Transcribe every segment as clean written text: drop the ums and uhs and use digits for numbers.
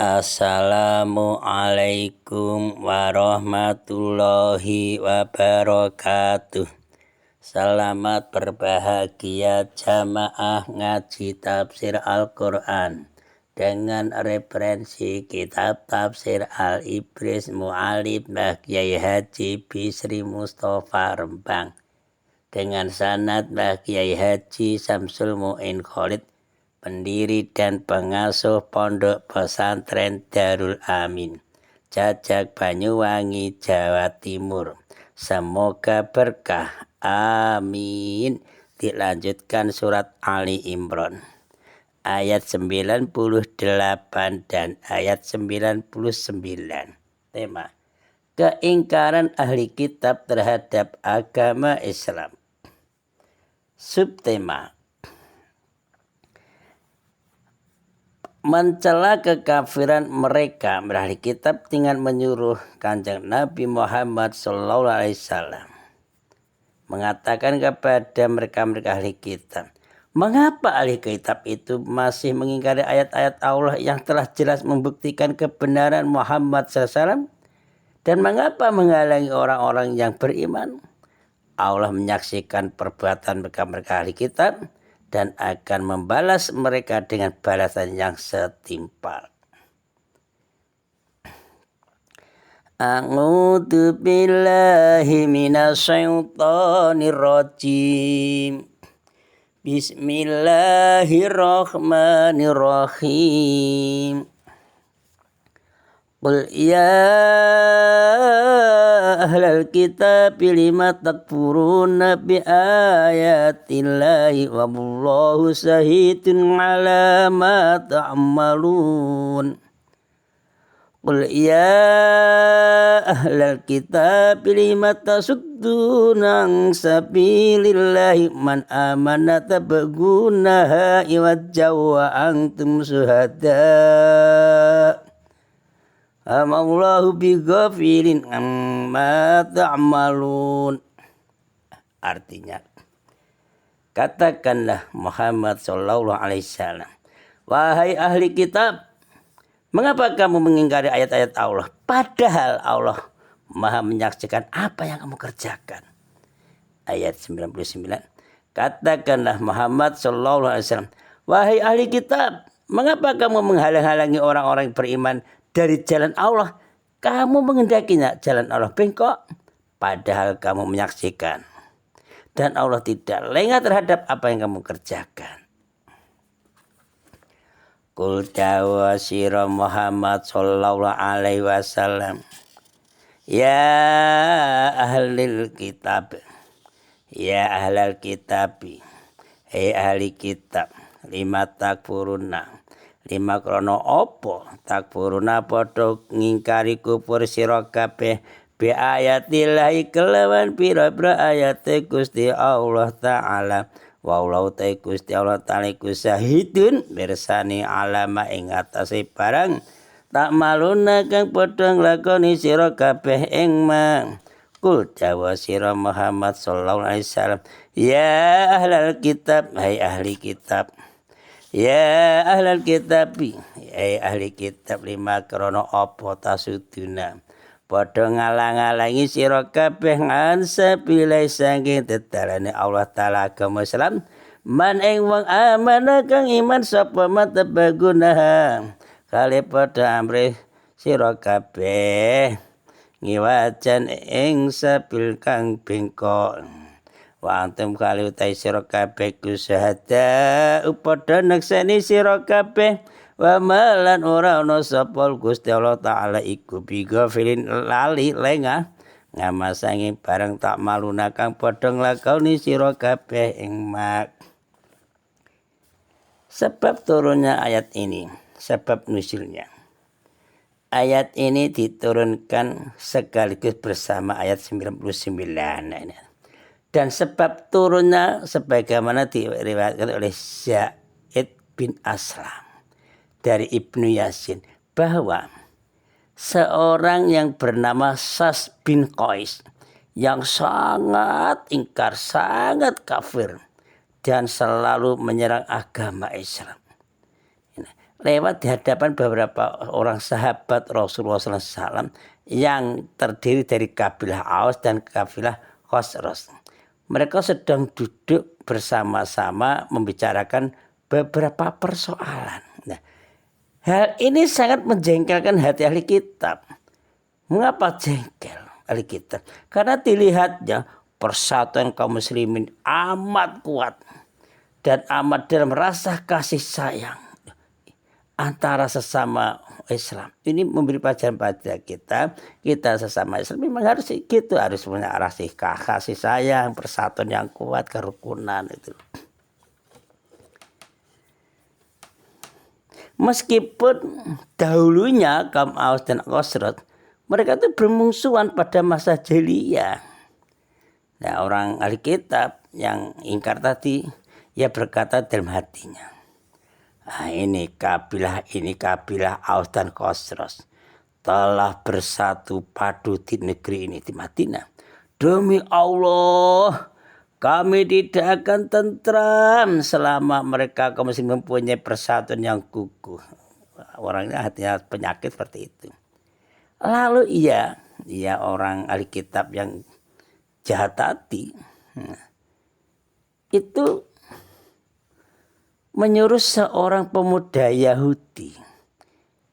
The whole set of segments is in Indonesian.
Assalamualaikum warahmatullahi wabarakatuh. Selamat berbahagia jamaah ngaji tafsir Al-Quran dengan referensi kitab tafsir Al-Ibris Mu'alib Mbah Kyai Haji Bisri Mustafa Rembang dengan sanad Mbah Kyai Haji Samsul Mu'in Khalid, pendiri dan pengasuh Pondok Pesantren Darul Amin, Jajak Banyuwangi, Jawa Timur. Semoga berkah. Amin. Dilanjutkan surat Ali Imran ayat 98 dan ayat 99. Tema: keingkaran ahli kitab terhadap agama Islam. Subtema: mencela kekafiran mereka ahli kitab dengan menyuruh Kanjeng Nabi Muhammad SAW mengatakan kepada mereka ahli kitab, mengapa ahli kitab itu masih mengingkari ayat-ayat Allah yang telah jelas membuktikan kebenaran Muhammad SAW, dan mengapa menghalangi orang-orang yang beriman? Allah menyaksikan perbuatan mereka ahli kitab dan akan membalas mereka dengan balasan yang setimpal. A'udzu billahi minasyaitonir rajim. Bismillahirrahmanirrahim. Qul ya ahlal kitab lima takfuruna bi ayatillahi wa wallahu syahidun ala ma ta'malun. Qul ya ahlal kitab lima tasudduna an sabilillahi man amana tabgunaha iwajja wa antum syuhada. Amallahu bighafilin amma ta'malun. Artinya, katakanlah Muhammad SAW, wahai ahli kitab, mengapa kamu mengingkari ayat-ayat Allah padahal Allah Maha menyaksikan apa yang kamu kerjakan. Ayat 99. Katakanlah Muhammad SAW, wahai ahli kitab, mengapa kamu menghalang-halangi orang-orang beriman dari jalan Allah? Kamu menghendakinya jalan Allah bengkok, padahal kamu menyaksikan dan Allah tidak lengah terhadap apa yang kamu kerjakan. Qul dawa sira Muhammad sallallahu alaihi wasallam, ya ahlil kitab, ya ahlal kitabi, hei ahli kitab, lima takfuruna, lima krono opo takfuruna padha ngingkari kufur sira kabeh bi ayatillahi kelawan pira-pira ayate Gusti Allah taala. Wallahu ta'ala Gusti Allah taala iku syahidun mirsani alama ing atase barang tak maluna kang padha nglakoni sira kabeh ing ma. Kul dawa sira Muhammad sallallahu alaihi wasallam, ya ahlal kitab, hai ahli kitab, ya ahlal kitabi, hai ahli kitab, lima krono apa tasuduna padha ngalang-alangi sira kabeh ngansa pilih saking tetalane Allah taala agama Islam, man ing wong amanah kang iman sapa matabagunaha kale padha amrih sira kabeh ngiwajan ing sabil kang bengkok. Wa antum kali utai sira kabeh kusahada padha nekseni sira kabeh wa malan ora ana sapa Gusti Allah taala iku bighafilin lali lengah ngamasangi barang tak maluna kang padha nglakoni sira kabeh ing mak. Sebab turunnya ayat ini, sebab nusilnya. Ayat ini diturunkan sekaligus bersama ayat 99. Dan sebab turunnya sebagaimana diriwayatkan oleh Zaid bin Aslam dari Ibnu Yasin, bahwa seorang yang bernama Sas bin Qais yang sangat ingkar, sangat kafir dan selalu menyerang agama Islam, lewat di hadapan beberapa orang sahabat Rasulullah SAW yang terdiri dari kabilah Aus dan kabilah Khosros. Mereka sedang duduk bersama-sama membicarakan beberapa persoalan. Nah, hal ini sangat menjengkelkan hati ahli kitab. Mengapa jengkel ahli kitab? Karena dilihatnya persatuan kaum muslimin amat kuat dan amat dalam rasa kasih sayang antara sesama Islam. Ini memberi pelajaran pada kita sesama Islam memang harus gitu, harus punya kasih sayang, persatuan yang kuat, kerukunan itu. Meskipun dahulunya kaum Aus dan Khosraj mereka itu bermusuhan pada masa jahiliyah. Nah, orang ahli kitab yang ingkar tadi ia berkata dalam hatinya, ini kabilah Aus dan Khosraj telah bersatu padu di negeri ini, di Madinah. Demi Allah, kami tidak akan tentram selama mereka kaum muslimin mempunyai persatuan yang kukuh. Orangnya hatinya penyakit seperti itu. Lalu ia orang ahli kitab yang jahat hati, itu menyuruh seorang pemuda Yahudi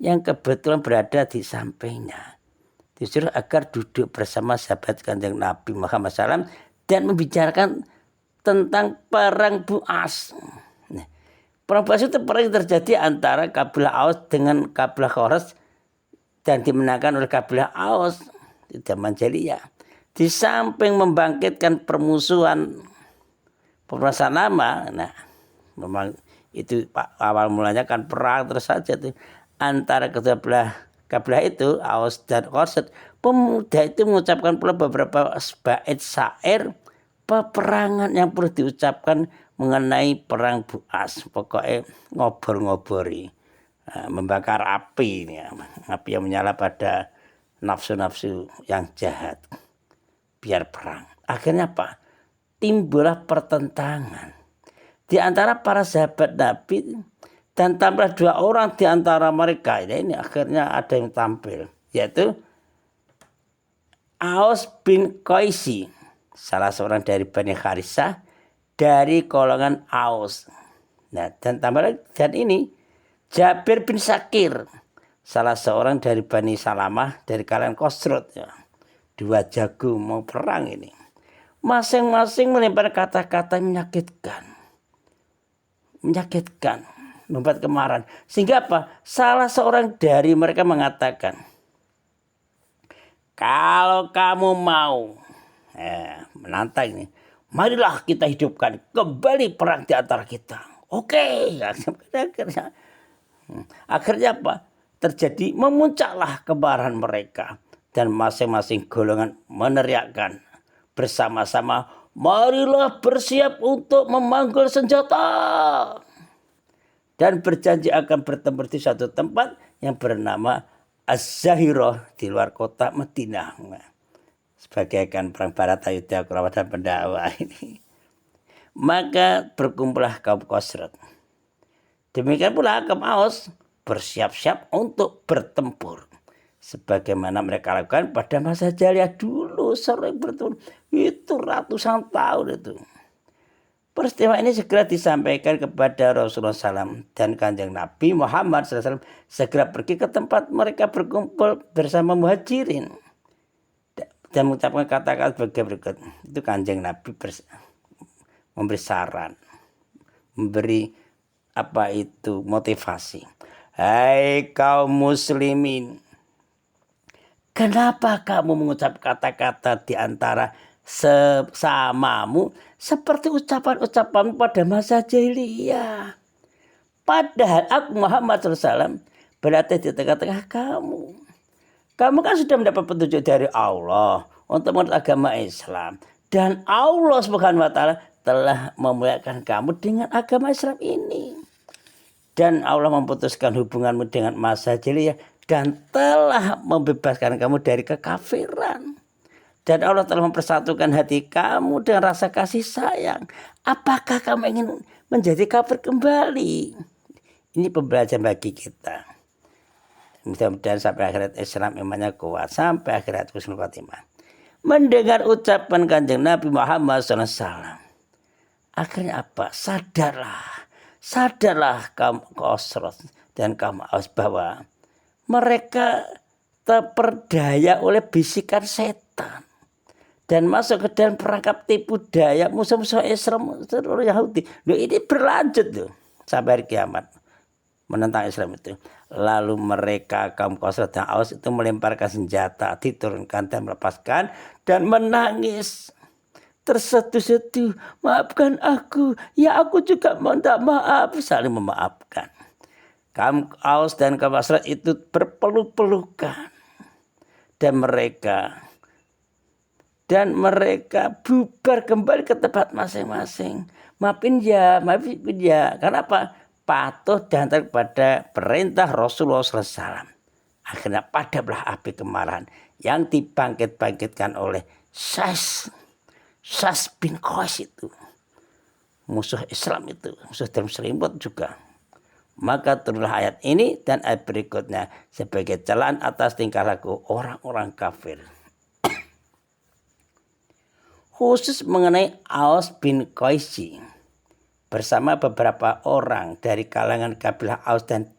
yang kebetulan berada di sampingnya, disuruh agar duduk bersama sahabat Kanjeng Nabi Muhammad SAW dan membicarakan tentang perang Bu'as. Nah, perang Bu'as itu perang yang terjadi antara kabilah Aus dengan kabilah Khosraj dan dimenangkan oleh kabilah Aus di zaman jahiliyah. Di samping membangkitkan permusuhan permasalahan lama, nah memang itu awal mulanya kan perang terus saja tuh antara kedua kabilah itu Aus dan Khosraj. Pemuda itu mengucapkan pula beberapa bait syair peperangan yang perlu diucapkan mengenai perang Bu'as. Pokoknya ngobor-ngobori, membakar api, api yang menyala pada nafsu-nafsu yang jahat biar perang. Akhirnya apa? Timbullah pertentangan di antara para sahabat Nabi dan tampil dua orang di antara mereka. Ini akhirnya ada yang tampil, yaitu Aus bin Qaisi, salah seorang dari Bani Harisah dari golongan Aus. Nah, dan ini Jabir bin Syakir, salah seorang dari Bani Salamah dari kalangan Khosraj. Ya. Dua jago mau perang ini. Masing-masing melempar kata-kata menyakitkan, membuat kemarahan. Sehingga apa? Salah seorang dari mereka mengatakan, kalau kamu mau menantang ini, marilah kita hidupkan kembali perang di antara kita. Oke. Akhirnya apa? Terjadi memuncaklah kemarahan mereka. Dan masing-masing golongan meneriakkan bersama-sama, marilah bersiap untuk memanggul senjata. Dan berjanji akan bertemu di suatu tempat yang bernama Az-Zahirah di luar kota Madinah. Sebagai perang Baratayuda, Kurawa dan pendakwa ini. Maka berkumpullah kaum Khosraj. Demikian pula kaum Aus bersiap-siap untuk bertempur. Sebagaimana mereka lakukan pada masa jahiliyah dulu, sering bertempur. Itu ratusan tahun itu. Peristiwa ini segera disampaikan kepada Rasulullah SAW dan Kanjeng Nabi Muhammad SAW segera pergi ke tempat mereka berkumpul bersama muhajirin dan mengucapkan kata-kata sebagai berikut. Itu Kanjeng Nabi memberi saran, memberi motivasi. Hai kaum muslimin, kenapa kamu mengucap kata-kata di antara sesamamu seperti ucapan-ucapan pada masa jahiliyah? Padahal aku Muhammad SAW berada di tengah-tengah kamu. Kamu kan sudah mendapat petunjuk dari Allah untuk menurut agama Islam. Dan Allah Subhanahu wa Ta'ala telah memuliakan kamu dengan agama Islam ini. Dan Allah memutuskan hubunganmu dengan masa jahiliyah dan telah membebaskan kamu dari kekafiran. Dan Allah telah mempersatukan hati kamu dengan rasa kasih sayang. Apakah kamu ingin menjadi kafir kembali? Ini pembelajaran bagi kita. Mudah-mudahan sampai akhirat Islam imannya kuat, sampai akhirat husnul khotimah. Mendengar ucapan Kanjeng Nabi Muhammad SAW, akhirnya apa? Sadarlah kaum Khosraj dan kaum Aus bahwa mereka terperdaya oleh bisikan setan dan masuk ke dalam perangkap tipu daya musuh-musuh Islam seluruh Yahudi. Loh, ini berlanjut loh sampai hari kiamat menentang Islam itu. Lalu mereka kaum Khosraj dan Aus itu melemparkan senjata, diturunkan dan melepaskan dan menangis terseduh-seduh, maafkan aku, ya aku juga minta maaf, saling memaafkan. Kaum Aus dan kaum Khosraj itu berpeluk-pelukan dan mereka bubar kembali ke tempat masing-masing. Maafin ya. Karena apa? Patuh dan taat kepada perintah Rasulullah SAW. Akhirnya padamlah api kemarahan yang dibangkit-bangkitkan oleh Sas bin Qais itu. Musuh Islam itu. Musuh dalam selimut juga. Maka turunlah ayat ini dan ayat berikutnya sebagai celaan atas tingkah laku orang-orang kafir. Khusus mengenai Aus bin Qais bersama beberapa orang dari kalangan kabilah Aus dan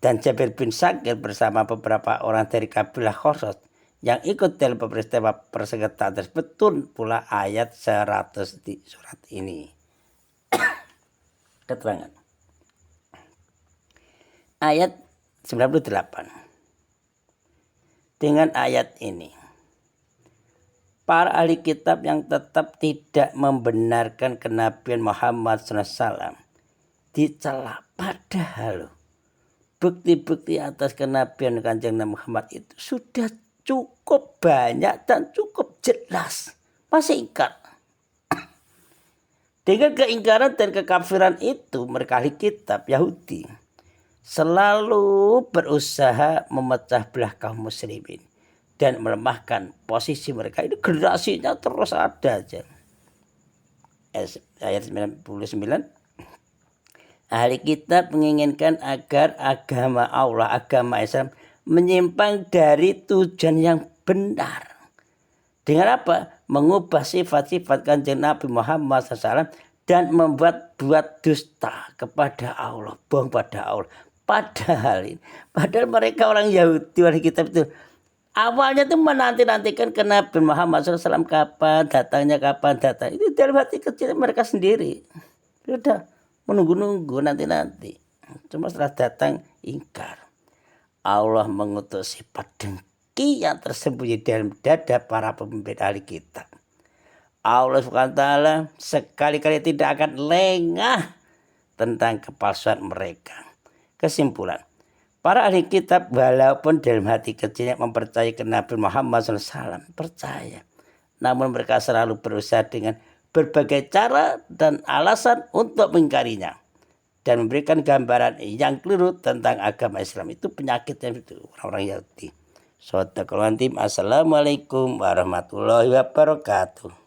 Jabir bin Syakir bersama beberapa orang dari kabilah Khosraj yang ikut dalam peristiwa persengketaan tersebut, turun pula ayat 100 di surat ini. Keterangan ayat 98. Dengan ayat ini para ahli kitab yang tetap tidak membenarkan kenabian Muhammad SAW dicela, padahal bukti-bukti atas kenabian Kanjeng Nabi Muhammad itu sudah cukup banyak dan cukup jelas. Masih ingkar. Dengan keingkaran dan kekafiran itu, mereka ahli kitab Yahudi selalu berusaha memecah belah kaum muslimin dan melemahkan posisi mereka. Ini generasinya terus ada aja. Ayat 99. Ahli kitab menginginkan agar agama Allah, agama Islam menyimpang dari tujuan yang benar. Dengan apa? Mengubah sifat-sifat Kanjeng Nabi Muhammad SAW dan membuat dusta kepada Allah, bohong pada Allah. Padahal mereka orang Yahudi, ahli kitab itu awalnya tuh menanti-nantikan ke Nabi Muhammad SAW kapan datang. Itu dalam hati kecil mereka sendiri. Sudah menunggu-nunggu nanti. Cuma setelah datang ingkar. Allah mengutus sifat dengki yang tersembunyi dalam dada para pemimpin ahli kitab. Allah SWT sekali-kali tidak akan lengah tentang kepalsuan mereka. Kesimpulan. Para ahli kitab walaupun dalam hati kecilnya mempercayai Nabi Muhammad SAW, percaya. Namun mereka selalu berusaha dengan berbagai cara dan alasan untuk mengingkarinya. Dan memberikan gambaran yang keliru tentang agama Islam. Itu penyakitnya itu orang-orang Yahudi. Assalamualaikum warahmatullahi wabarakatuh.